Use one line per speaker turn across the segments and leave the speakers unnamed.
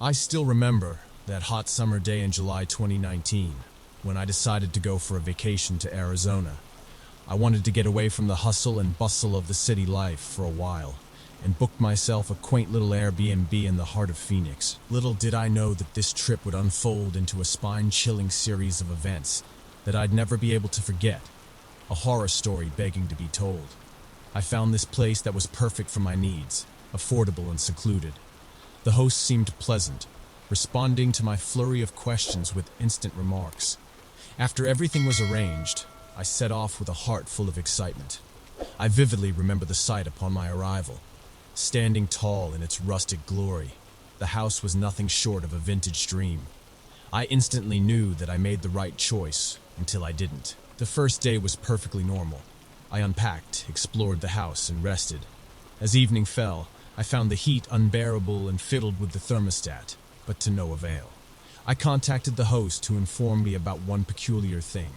I still remember that hot summer day in July 2019 when I decided to go for a vacation to Arizona. I wanted to get away from the hustle and bustle of the city life for a while and booked myself a quaint little Airbnb in the heart of Phoenix. Little did I know that this trip would unfold into a spine-chilling series of events that I'd never be able to forget, a horror story begging to be told. I found this place that was perfect for my needs, affordable and secluded. The host seemed pleasant, responding to my flurry of questions with instant remarks. After everything was arranged, I set off with a heart full of excitement. I vividly remember the sight upon my arrival. Standing tall in its rustic glory, the house was nothing short of a vintage dream. I instantly knew that I made the right choice until I didn't. The first day was perfectly normal. I unpacked, explored the house, and rested. As evening fell, I found the heat unbearable and fiddled with the thermostat, but to no avail. I contacted the host to inform me about one peculiar thing.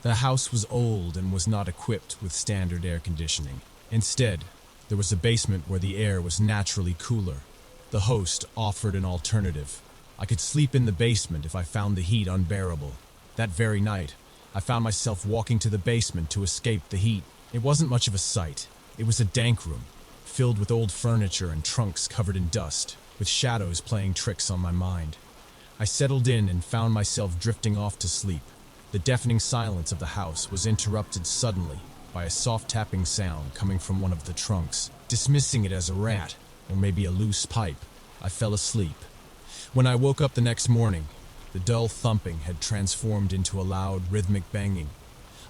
The house was old and was not equipped with standard air conditioning. Instead, there was a basement where the air was naturally cooler. The host offered an alternative. I could sleep in the basement if I found the heat unbearable. That very night, I found myself walking to the basement to escape the heat. It wasn't much of a sight. It was a dank room, filled with old furniture and trunks covered in dust, with shadows playing tricks on my mind. I settled in and found myself drifting off to sleep. The deafening silence of the house was interrupted suddenly by a soft tapping sound coming from one of the trunks. Dismissing it as a rat, or maybe a loose pipe, I fell asleep. When I woke up the next morning, the dull thumping had transformed into a loud, rhythmic banging.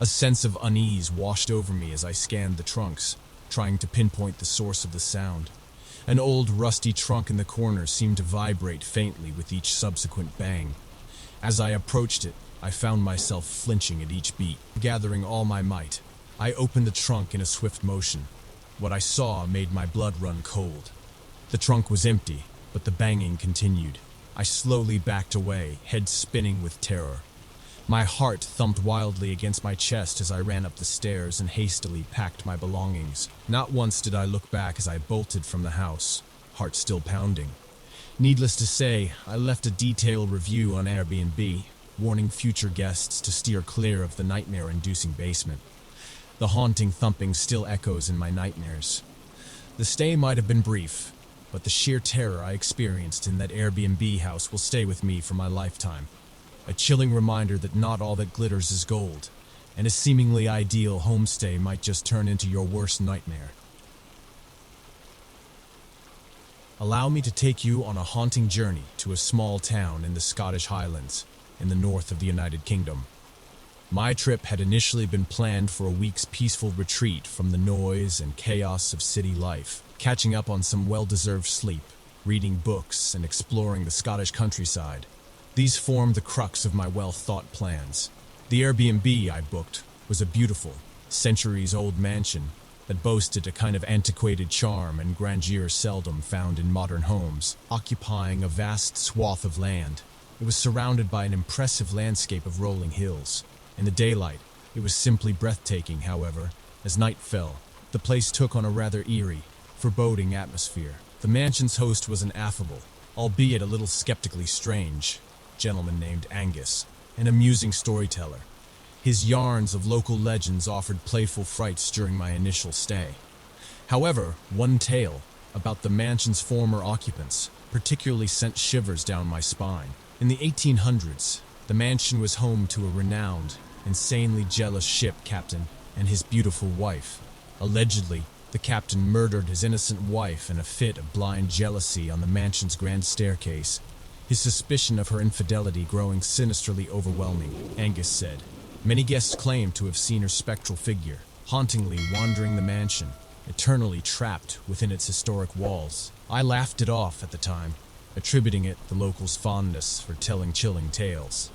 A sense of unease washed over me as I scanned the trunks, trying to pinpoint the source of the sound. An old, rusty trunk in the corner seemed to vibrate faintly with each subsequent bang. As I approached it, I found myself flinching at each beat. Gathering all my might, I opened the trunk in a swift motion. What I saw made my blood run cold. The trunk was empty, but the banging continued. I slowly backed away, head spinning with terror. My heart thumped wildly against my chest as I ran up the stairs and hastily packed my belongings. Not once did I look back as I bolted from the house, heart still pounding. Needless to say, I left a detailed review on Airbnb, warning future guests to steer clear of the nightmare-inducing basement. The haunting thumping still echoes in my nightmares. The stay might have been brief, but the sheer terror I experienced in that Airbnb house will stay with me for my lifetime. A chilling reminder that not all that glitters is gold, and a seemingly ideal homestay might just turn into your worst nightmare. Allow me to take you on a haunting journey to a small town in the Scottish Highlands, in the north of the United Kingdom. My trip had initially been planned for a week's peaceful retreat from the noise and chaos of city life, catching up on some well-deserved sleep, reading books, and exploring the Scottish countryside. These formed the crux of my well-thought plans. The Airbnb I booked was a beautiful, centuries-old mansion that boasted a kind of antiquated charm and grandeur seldom found in modern homes. Occupying a vast swath of land, it was surrounded by an impressive landscape of rolling hills. In the daylight, it was simply breathtaking, however. As night fell, the place took on a rather eerie, foreboding atmosphere. The mansion's host was an affable, albeit a little skeptically strange, gentleman named Angus, an amusing storyteller. His yarns of local legends offered playful frights during my initial stay. However, one tale about the mansion's former occupants particularly sent shivers down my spine. In the 1800s, the mansion was home to a renowned, insanely jealous ship captain and his beautiful wife. Allegedly, the captain murdered his innocent wife in a fit of blind jealousy on the mansion's grand staircase, his suspicion of her infidelity growing sinisterly overwhelming, Angus said. Many guests claimed to have seen her spectral figure, hauntingly wandering the mansion, eternally trapped within its historic walls. I laughed it off at the time, attributing it to the locals' fondness for telling chilling tales.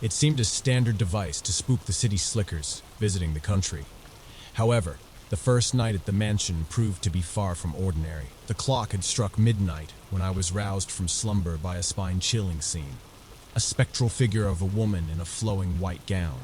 It seemed a standard device to spook the city slickers visiting the country. However, the first night at the mansion proved to be far from ordinary. The clock had struck midnight when I was roused from slumber by a spine-chilling scene. A spectral figure of a woman in a flowing white gown,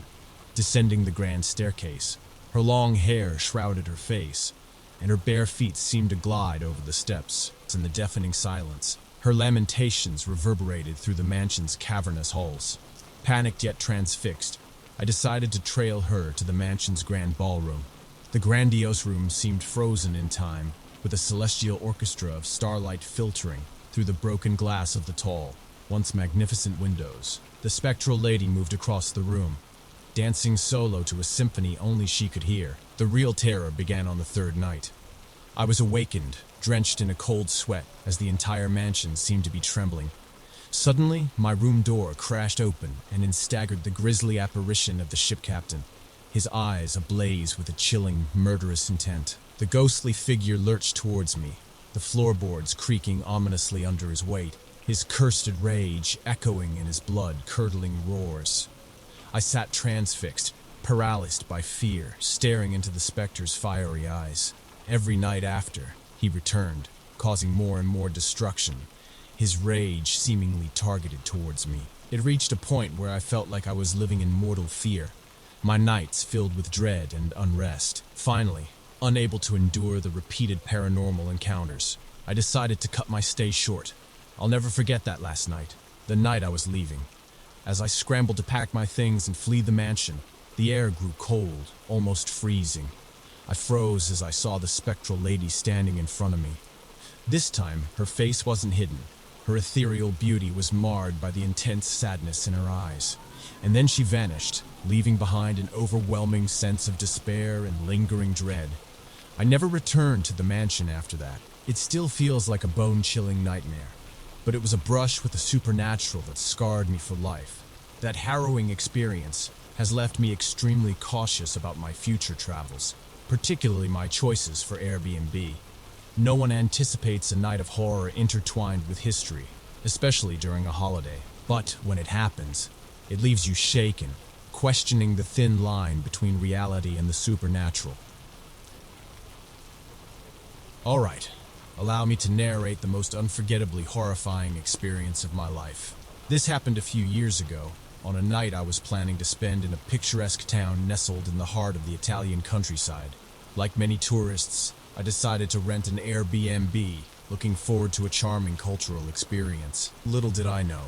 descending the grand staircase. Her long hair shrouded her face, and her bare feet seemed to glide over the steps. In the deafening silence, Her lamentations reverberated through the mansion's cavernous halls. Panicked yet transfixed, I decided to trail her to the mansion's grand ballroom. The grandiose room seemed frozen in time, with a celestial orchestra of starlight filtering through the broken glass of the tall, once magnificent windows. The spectral lady moved across the room, dancing solo to a symphony only she could hear. The real terror began on the third night. I was awakened, drenched in a cold sweat, as the entire mansion seemed to be trembling. Suddenly, my room door crashed open, and in staggered the grisly apparition of the ship captain, his eyes ablaze with a chilling, murderous intent. The ghostly figure lurched towards me, the floorboards creaking ominously under his weight, his cursed rage echoing in his blood-curdling roars. I sat transfixed, paralyzed by fear, staring into the specter's fiery eyes. Every night after, he returned, causing more and more destruction, his rage seemingly targeted towards me. It reached a point where I felt like I was living in mortal fear, my nights filled with dread and unrest. Finally, unable to endure the repeated paranormal encounters, I decided to cut my stay short. I'll never forget that last night, the night I was leaving. As I scrambled to pack my things and flee the mansion, the air grew cold, almost freezing. I froze as I saw the spectral lady standing in front of me. This time, her face wasn't hidden. Her ethereal beauty was marred by the intense sadness in her eyes. And then she vanished, leaving behind an overwhelming sense of despair and lingering dread. I never returned to the mansion after that. It still feels like a bone-chilling nightmare, but it was a brush with the supernatural that scarred me for life. That harrowing experience has left me extremely cautious about my future travels, particularly my choices for Airbnb. No one anticipates a night of horror intertwined with history, especially during a holiday. But when it happens, it leaves you shaken, questioning the thin line between reality and the supernatural. Alright, allow me to narrate the most unforgettably horrifying experience of my life. This happened a few years ago, on a night I was planning to spend in a picturesque town nestled in the heart of the Italian countryside. Like many tourists, I decided to rent an Airbnb, looking forward to a charming cultural experience. Little did I know,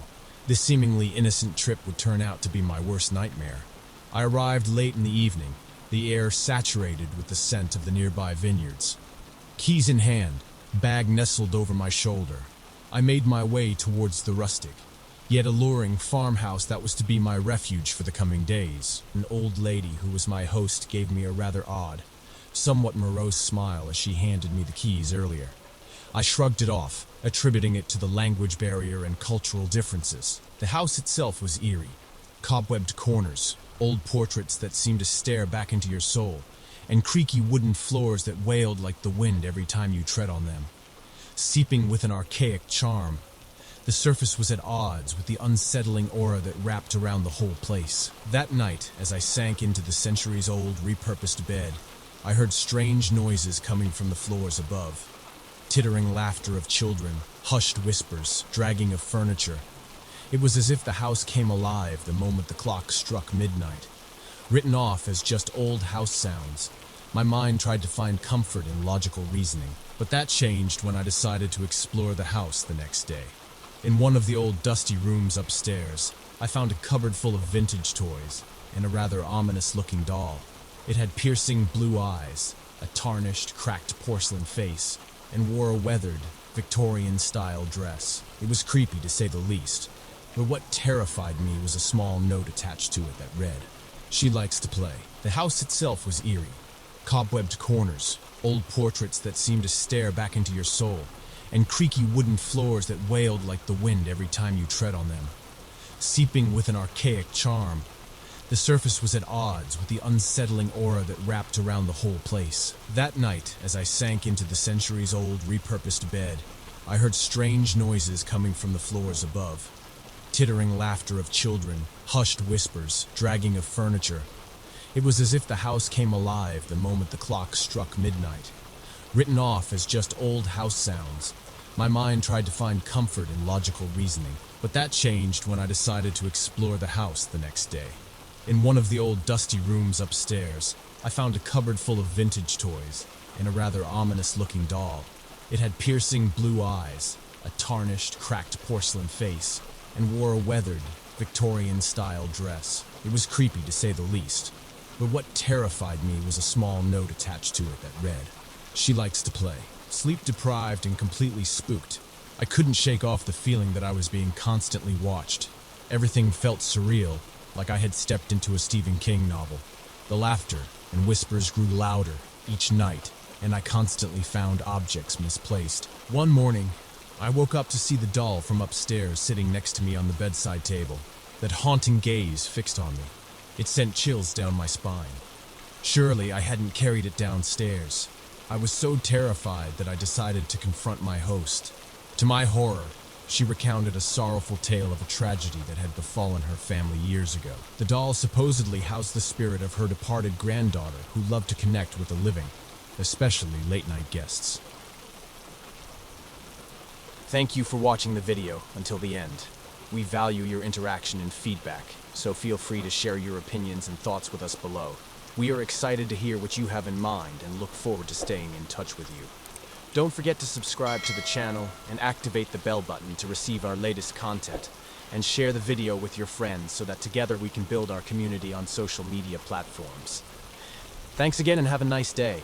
this seemingly innocent trip would turn out to be my worst nightmare. I arrived late in the evening, the air saturated with the scent of the nearby vineyards. Keys in hand, bag nestled over my shoulder, I made my way towards the rustic, yet alluring farmhouse that was to be my refuge for the coming days. An old lady who was my host gave me a rather odd, somewhat morose smile as she handed me the keys earlier. I shrugged it off, attributing it to the language barrier and cultural differences. The house itself was eerie. Cobwebbed corners, old portraits that seemed to stare back into your soul, and creaky wooden floors that wailed like the wind every time you tread on them. Seeping with an archaic charm, the surface was at odds with the unsettling aura that wrapped around the whole place. That night, as I sank into the centuries-old repurposed bed, I heard strange noises coming from the floors above. Tittering laughter of children, hushed whispers, dragging of furniture. It was as if the house came alive the moment the clock struck midnight. Written off as just old house sounds, my mind tried to find comfort in logical reasoning, but that changed when I decided to explore the house the next day. In one of the old dusty rooms upstairs, I found a cupboard full of vintage toys and a rather ominous-looking doll. It had piercing blue eyes, a tarnished, cracked porcelain face, and wore a weathered, Victorian-style dress. It was creepy to say the least, but what terrified me was a small note attached to it that read, "She likes to play." The house itself was eerie. Cobwebbed corners, old portraits that seemed to stare back into your soul, and creaky wooden floors that wailed like the wind every time you tread on them. Seeping with an archaic charm, the surface was at odds with the unsettling aura that wrapped around the whole place. That night, as I sank into the centuries-old repurposed bed, I heard strange noises coming from the floors above. Tittering laughter of children, hushed whispers, dragging of furniture. It was as if the house came alive the moment the clock struck midnight. Written off as just old house sounds, my mind tried to find comfort in logical reasoning, but that changed when I decided to explore the house the next day. In one of the old dusty rooms upstairs, I found a cupboard full of vintage toys and a rather ominous-looking doll. It had piercing blue eyes, a tarnished, cracked porcelain face, and wore a weathered, Victorian-style dress. It was creepy to say the least, but what terrified me was a small note attached to it that read, "She likes to play." Sleep-deprived and completely spooked, I couldn't shake off the feeling that I was being constantly watched. Everything felt surreal, like I had stepped into a Stephen King novel. The laughter and whispers grew louder each night, and I constantly found objects misplaced. One morning, I woke up to see the doll from upstairs sitting next to me on the bedside table, that haunting gaze fixed on me. It sent chills down my spine. Surely I hadn't carried it downstairs. I was so terrified that I decided to confront my host. To my horror, she recounted a sorrowful tale of a tragedy that had befallen her family years ago. The doll supposedly housed the spirit of her departed granddaughter who loved to connect with the living, especially late-night guests. Thank you for watching the video until the end. We value your interaction and feedback, so feel free to share your opinions and thoughts with us below. We are excited to hear what you have in mind and look forward to staying in touch with you. Don't forget to subscribe to the channel and activate the bell button to receive our latest content, and share the video with your friends so that together we can build our community on social media platforms. Thanks again and have a nice day.